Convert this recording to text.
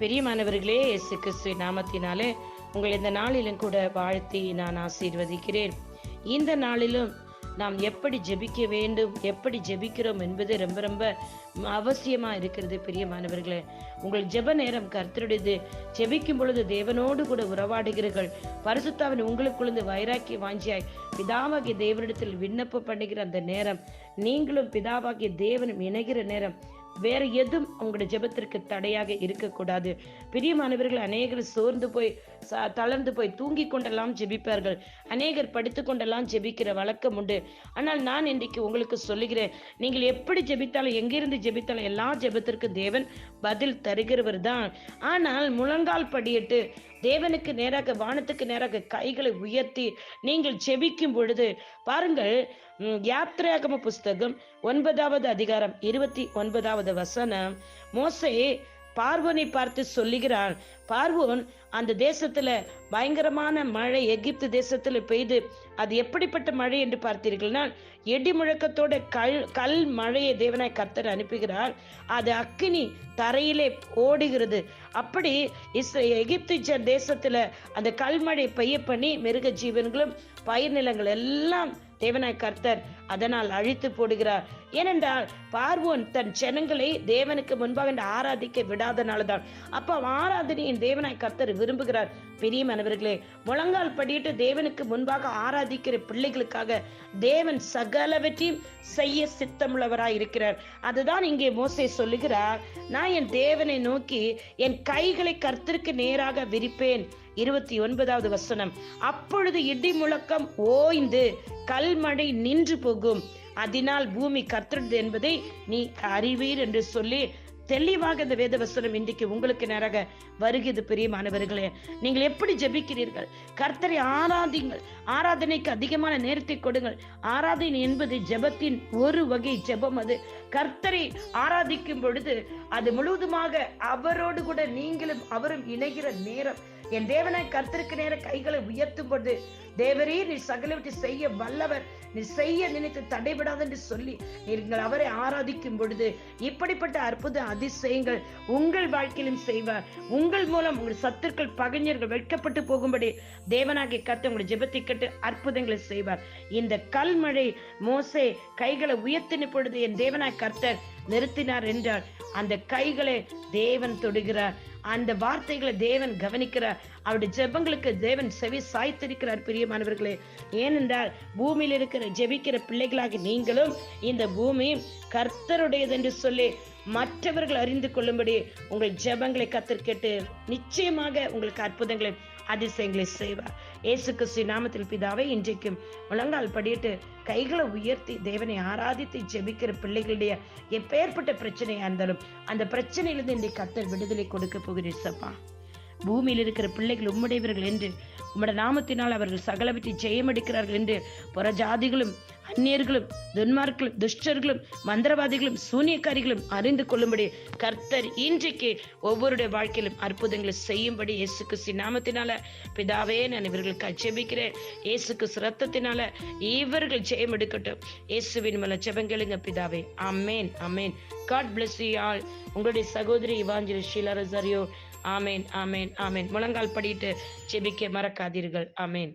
பிரியமானவர்களே, இயேசு கிறிஸ்துவின் நாமத்தினாலே உங்கள் இந்த நாளிலும் கூட வாழ்த்தி நான் ஆசீர்வதிக்கிறேன். இந்த நாளிலும் நாம் எப்படி ஜெபிக்க வேண்டும், எப்படி ஜெபிக்கிறோம் என்பது ரொம்ப ரொம்ப அவசியமா இருக்கிறது. பிரியமானவர்களே, உங்கள் ஜெப நேரம் கர்த்தருடையது. ஜெபிக்கும் பொழுது தேவனோடு கூட உறவாடுகிறீர்கள். பரிசுத்தாவின் உங்களுக்குள்ளது வைராக்கிய வாஞ்சியாய் பிதாவாகிய தேவனிடத்தில் விண்ணப்பம் பண்ணுகிற அந்த நேரம், நீங்களும் பிதாவாகிய தேவனும் இணைகிற நேரம், வேற எதுவும் உங்களுடைய ஜெபத்திற்கு தடையாக இருக்கக்கூடாது. பிரியமானவர்கள், அநேகர் சோர்ந்து போய் தளர்ந்து போய் தூங்கி கொண்டெல்லாம் ஜெபிப்பார்கள். அநேகர் படுத்து கொண்டெல்லாம் ஜெபிக்கிற வழக்கம் உண்டு. ஆனால் நான் இன்றைக்கு உங்களுக்கு சொல்லுகிறேன், நீங்கள் எப்படி ஜெபித்தாலும், எங்கிருந்து ஜெபித்தாலும் எல்லா ஜெபத்திற்கு தேவன் பதில் தருகிறவர் தான். ஆனால் முழங்கால் படியிட்டு தேவனுக்கு நேராக, வானத்துக்கு நேராக கைகளை உயர்த்தி நீங்கள் ஜெபிக்கும் பொழுது பாருங்கள், யாத்திராகம புஸ்தகம் 9வது அதிகாரம் 29வது வசனம், மோசே பார்வோனை பார்த்து சொல்லுகிறான். பார்வோன் அந்த தேசத்துல பயங்கரமான மழை எகிப்து தேசத்துல பெய்து, அது எப்படிப்பட்ட மழை என்று பார்த்தீர்கள்னா, இடி முழக்கத்தோட கல் மழையை தேவனாய் கர்த்தர் அனுப்புகிறார். அது அக்கினி தரையிலே ஓடுகிறது. அப்படி எகிப்து தேசத்துல அந்த கல்மழை பெய்ய பண்ணி மிருக ஜீவன்களும் பயிர் நிலங்கள் எல்லாம் தேவனாய் கர்த்தர் அதனால் அழித்து போடுகிறார். ஏனென்றால் பார்வோன் தன் ஜனங்களை தேவனுக்கு முன்பாக ஆராதிக்க விடாதனால்தான். அப்ப ஆராதனையின் தேவனாய் கர்த்தர் விரும்புகிறார். பிரியமானவர்களே, முழங்கால் படியிட்டு தேவனுக்கு முன்பாக ஆராதிக்கிற பிள்ளைகளுக்காக தேவன் சகலவற்றையும் செய்ய சித்தமுள்ளவராய் இருக்கிறார். அதுதான் இங்கே மோசே சொல்லுகிறார், நான் என் தேவனை நோக்கி என் கைகளை கர்த்தருக்கு நேராக விரிப்பேன். 29வது வசனம், அப்பொழுது இடி முழக்கம் ஓய்ந்து கல்மழை நின்று போகும், அதனால் பூமி கர்த்தருடையது என்பதை நீ அறிவீர் என்று சொல்லி தெளிவாக இந்த வேத வசனம் இன்றைக்கு உங்களுக்கு நேராக வருகிறது. பிரியமானவர்களே, நீங்கள் எப்படி ஜெபிக்கிறீர்கள்? கர்த்தரை ஆராதிங்கள். ஆராதனைக்கு அதிகமான நேரத்தை கொடுங்கள். ஆராதனை என்பது ஜெபத்தின் ஒரு வகை ஜெபம். அது கர்த்தரை ஆராதிக்கும் பொழுது அது முழுவதுமாக அவரோடு கூட நீங்களும் அவரும் இணைகிற நேரம். என் தேவனாய் கர்த்தருக்கு நேர கைகளை உயர்த்தும் பொழுது, தேவரே நீ சகலவற்றை செய்ய வல்லவர், நீ செய்ய நினைத்து தடைபடாது என்று சொல்லி நீங்கள் அவரை ஆராதிக்கும் பொழுது இப்படிப்பட்ட அற்புத அதிசயங்கள் உங்கள் வாழ்க்கையிலும் செய்வார். உங்கள் மூலம் உங்கள் சத்துருக்கள், பகைஞர்கள் வெட்கப்பட்டு போகும்படி தேவனாகிய கர்த்தர் உங்கள் ஜெபத்தை கேட்டு அற்புதங்களை செய்வார். இந்த கல்மழை மோசே கைகளை உயர்த்தின பொழுது என் தேவனாய் கர்த்தர் நிறுத்தினார் என்றார். அந்த கைகளை தேவன் தொடுகிறார். அந்த வார்த்தைகளை தேவன் கவனிக்கிறார். அவருடைய ஜெபங்களுக்கு தேவன் செவி சாய்த்திருக்கிறார். பிரியமானவர்களே, ஏனென்றால் பூமியில் இருக்கிற ஜெபிக்கிற பிள்ளைகளாக நீங்களும் இந்த பூமி கர்த்தருடையது என்று சொல்லி மற்றவர்கள் அறிந்து கொள்ளும்படி உங்கள் ஜெபங்களை கர்த்தர் கேட்டு நிச்சயமாக உங்களுக்கு அற்புதங்களை, அதிசயங்களை செய்வார். இயேசு கிறிஸ்து நாமத்தில் பிதாவே, இன்றைக்கும் முழங்கால் படியிட்டு கைகளை உயர்த்தி தேவனை ஆராதித்து ஜெபிக்கிற பிள்ளைகளுடைய எப்பேற்பட்ட பிரச்சனையா இருந்தாலும் அந்த பிரச்சனையிலிருந்து இன்றைக்கு கர்த்தர் விடுதலை கொடுக்க போகிறீர் சப்பா. பூமியில் இருக்கிற பிள்ளைகள் உம்முடையவர்கள் என்று, உம்முடைய நாமத்தினால் அவர்கள் சகலவற்றை ஜெயமெடுக்கிறார்கள் என்று புற ஜாதிகளும் அந்நியர்களும் துன்மார்களும் துஷ்டர்களும் மந்திரவாதிகளும் சூனியக்காரிகளும் அறிந்து கொள்ளும்படி கர்த்தர் இன்றைக்கு ஒவ்வொருடைய வாழ்க்கையிலும் அற்புதங்களை செய்யும்படி இயேசு கிறிஸ்து நாமத்தினால பிதாவே நான் இவர்களுக்கு ஜெபிக்கிறேன். இயேசு கிறிஸ்து ரத்தத்தினால இவர்கள் ஜெயம் எடுக்கட்டும். இயேசுவின் மேல ஜெபங்களுங்க பிதாவே. ஆமேன், ஆமேன். God bless you all. உங்களுடைய சகோதரி இவாஞ்சலிஸ்ட் ஷீலா ரொசாரியோ. ஆமேன், ஆமேன், ஆமேன். முழங்கால் படியிட்டு ஜெபிக்க மறக்காதீர்கள். ஆமேன்.